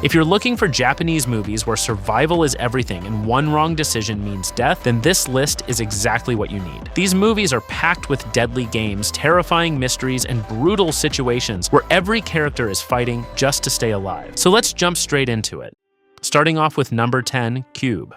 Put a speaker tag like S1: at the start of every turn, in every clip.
S1: If you're looking for Japanese movies where survival is everything and one wrong decision means death, then this list is exactly what you need. These movies are packed with deadly games, terrifying mysteries, and brutal situations where every character is fighting just to stay alive. So let's jump straight into it. Starting off with number 10, Cube.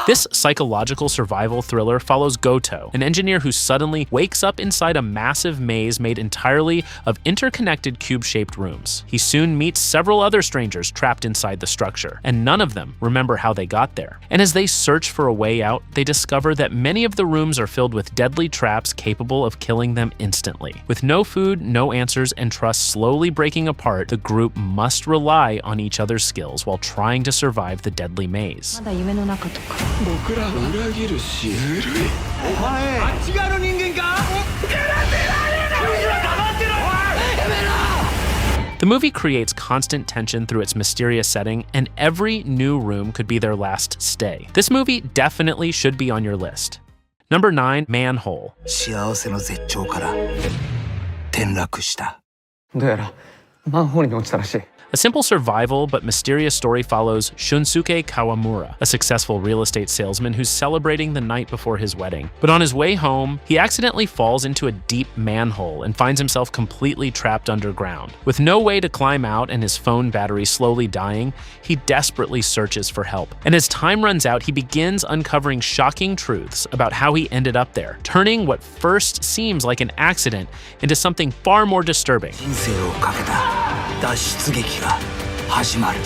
S1: This psychological survival thriller follows Goto, an engineer who suddenly wakes up inside a massive maze made entirely of interconnected cube-shaped rooms. He soon meets several other strangers trapped inside the structure, and none of them remember how they got there. And as they search for a way out, they discover that many of the rooms are filled with deadly traps capable of killing them instantly. With no food, no answers, and trust slowly breaking apart, the group must rely on each other's skills while trying to survive the deadly maze. The movie creates constant tension through its mysterious setting, and every new room could be their last stay. This movie definitely should be on your list. Number 9, Manhole.
S2: 幸せの絶頂から転落した。
S3: どうやらマンホールに落ちたらしい。
S1: A simple survival but mysterious story follows Shunsuke Kawamura, a successful real estate salesman who's celebrating the night before his wedding. But on his way home, he accidentally falls into a deep manhole and finds himself completely trapped underground. With no way to climb out and his phone battery slowly dying, he desperately searches for help. And as time runs out, he begins uncovering shocking truths about how he ended up there, turning what first seems like an accident into something far more disturbing.
S2: 人生をかけた脱出劇が始まる。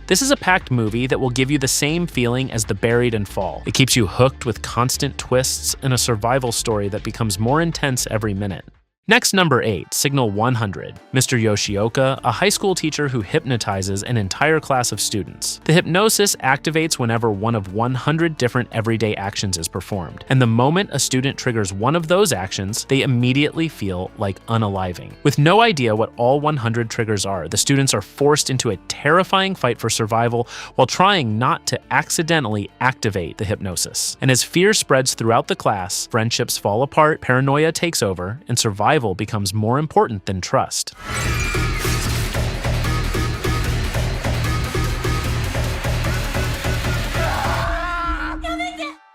S1: This is a packed movie that will give you the same feeling as The Buried and Fall. It keeps you hooked with constant twists and a survival story that becomes more intense every minute. Next, number 8, Signal 100. Mr. Yoshioka, a high school teacher who hypnotizes an entire class of students. The hypnosis activates whenever one of 100 different everyday actions is performed, and the moment a student triggers one of those actions, they immediately feel like unaliving. With no idea what all 100 triggers are, the students are forced into a terrifying fight for survival while trying not to accidentally activate the hypnosis. And as fear spreads throughout the class, friendships fall apart, paranoia takes over, and survival becomes more important than trust.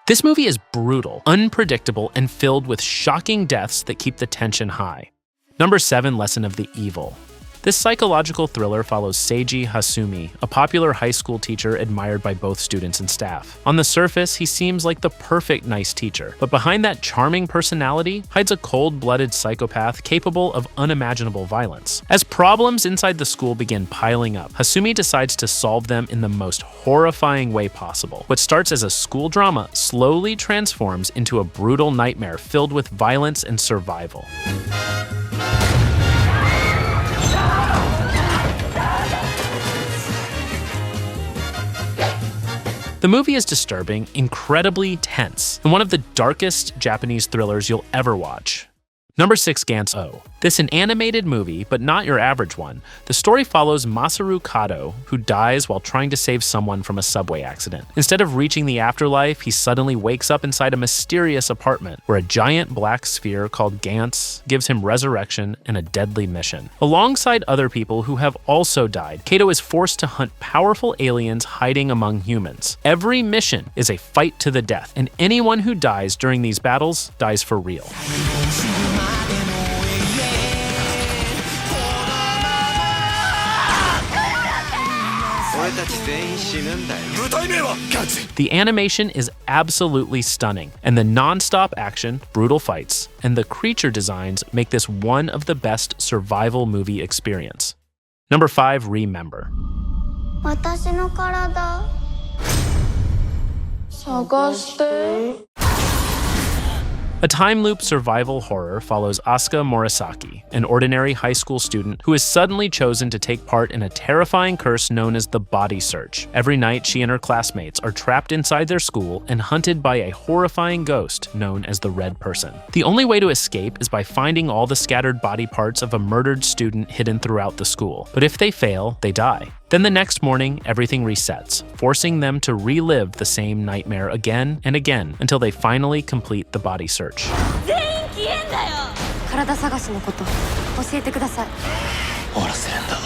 S1: This movie is brutal, unpredictable, and filled with shocking deaths that keep the tension high. Number 7, Lesson of the Evil. This psychological thriller follows Seiji Hasumi, a popular high school teacher admired by both students and staff. On the surface, he seems like the perfect nice teacher, but behind that charming personality hides a cold-blooded psychopath capable of unimaginable violence. As problems inside the school begin piling up, Hasumi decides to solve them in the most horrifying way possible. What starts as a school drama slowly transforms into a brutal nightmare filled with violence and survival. The movie is disturbing, incredibly tense, and one of the darkest Japanese thrillers you'll ever watch. Number 6, Gantz O. This an animated movie, but not your average one. The story follows Masaru Kato, who dies while trying to save someone from a subway accident. Instead of reaching the afterlife, he suddenly wakes up inside a mysterious apartment, where a giant black sphere called Gantz gives him resurrection and a deadly mission. Alongside other people who have also died, Kato is forced to hunt powerful aliens hiding among humans. Every mission is a fight to the death, and anyone who dies during these battles dies for real. The animation is absolutely stunning, and the non-stop action, brutal fights, and the creature designs make this one of the best survival movie experience. Number 5, Remember.
S4: 私の体探して
S1: A time loop survival horror follows Asuka Morisaki, an ordinary high school student who is suddenly chosen to take part in a terrifying curse known as the Body Search. Every night, she and her classmates are trapped inside their school and hunted by a horrifying ghost known as the Red Person. The only way to escape is by finding all the scattered body parts of a murdered student hidden throughout the school. But if they fail, they die. Then the next morning, everything resets, forcing them to relive the same nightmare again and again until they finally complete the body search.
S4: Thank
S5: 体探しのこと教えてください。
S2: 終わらせるんだ。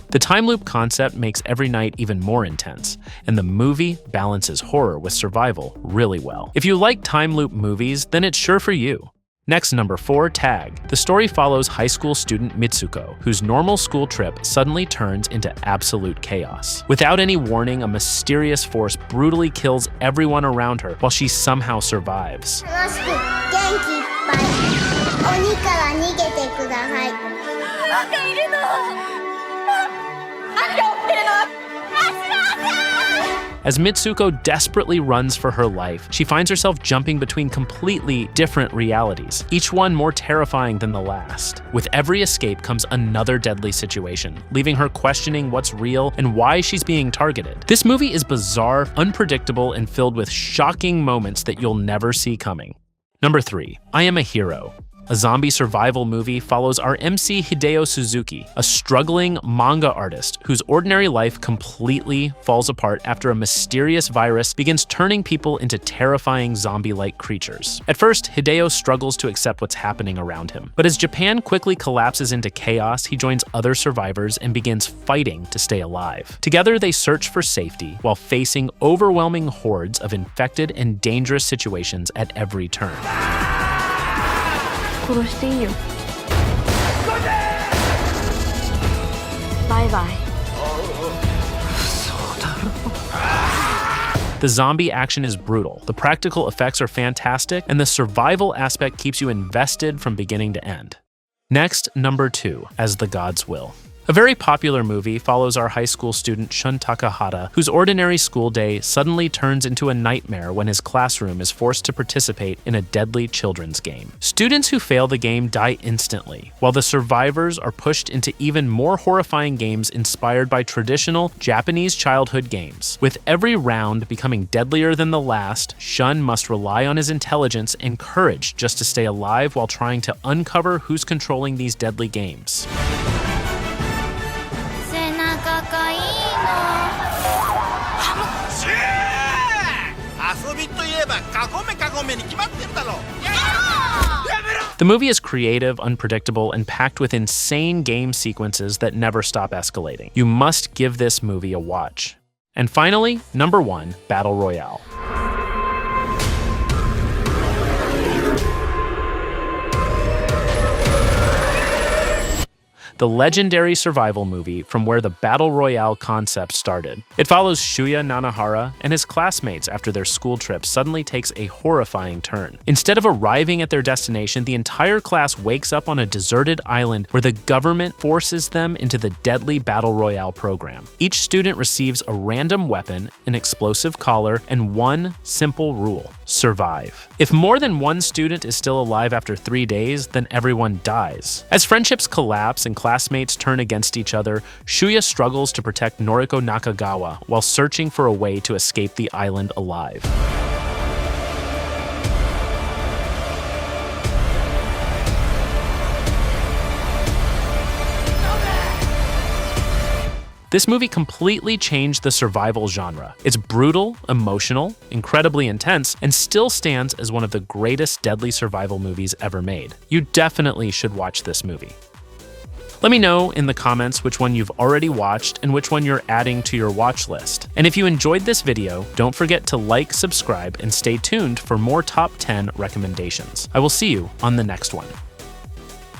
S1: The time loop concept makes every night even more intense, and the movie balances horror with survival really well. If you like time loop movies, then it's sure for you. Next, number 4, Tag. The story follows high school student Mitsuko, whose normal school trip suddenly turns into absolute chaos. Without any warning, a mysterious force brutally kills everyone around her while she somehow survives.
S4: 楽しく元気いっぱい鬼から逃げてください。なんかいるの。何が起きてるの。
S1: As Mitsuko desperately runs for her life, she finds herself jumping between completely different realities, each one more terrifying than the last. With every escape comes another deadly situation, leaving her questioning what's real and why she's being targeted. This movie is bizarre, unpredictable, and filled with shocking moments that you'll never see coming. Number 3, I Am a Hero. A zombie survival movie follows our MC Hideo Suzuki, a struggling manga artist whose ordinary life completely falls apart after a mysterious virus begins turning people into terrifying zombie-like creatures. At first, Hideo struggles to accept what's happening around him, but as Japan quickly collapses into chaos, he joins other survivors and begins fighting to stay alive. Together, they search for safety while facing overwhelming hordes of infected and dangerous situations at every turn.
S5: 殺していいよ。バイバイ。
S1: The zombie action is brutal, the practical effects are fantastic, and the survival aspect keeps you invested from beginning to end. Next, number 2, As the Gods Will. A very popular movie follows our high school student Shun Takahata, whose ordinary school day suddenly turns into a nightmare when his classroom is forced to participate in a deadly children's game. Students who fail the game die instantly, while the survivors are pushed into even more horrifying games inspired by traditional Japanese childhood games. With every round becoming deadlier than the last, Shun must rely on his intelligence and courage just to stay alive while trying to uncover who's controlling these deadly games.
S4: 背中がいいの。
S6: 遊びといえばカゴメに決まってるだろう。
S1: The movie is creative, unpredictable, and packed with insane game sequences that never stop escalating. You must give this movie a watch. And finally, number 1, Battle Royale. The legendary survival movie from where the Battle Royale concept started. It follows Shuya Nanahara and his classmates after their school trip suddenly takes a horrifying turn. Instead of arriving at their destination, the entire class wakes up on a deserted island where the government forces them into the deadly Battle Royale program. Each student receives a random weapon, an explosive collar, and one simple rule: survive. If more than one student is still alive after 3 days, then everyone dies. As friendships collapse and classmates turn against each other, Shuya struggles to protect Noriko Nakagawa while searching for a way to escape the island alive. This movie completely changed the survival genre. It's brutal, emotional, incredibly intense, and still stands as one of the greatest deadly survival movies ever made. You definitely should watch this movie. Let me know in the comments which one you've already watched and which one you're adding to your watch list. And if you enjoyed this video, don't forget to like, subscribe, and stay tuned for more top 10 recommendations. I will see you on the next one.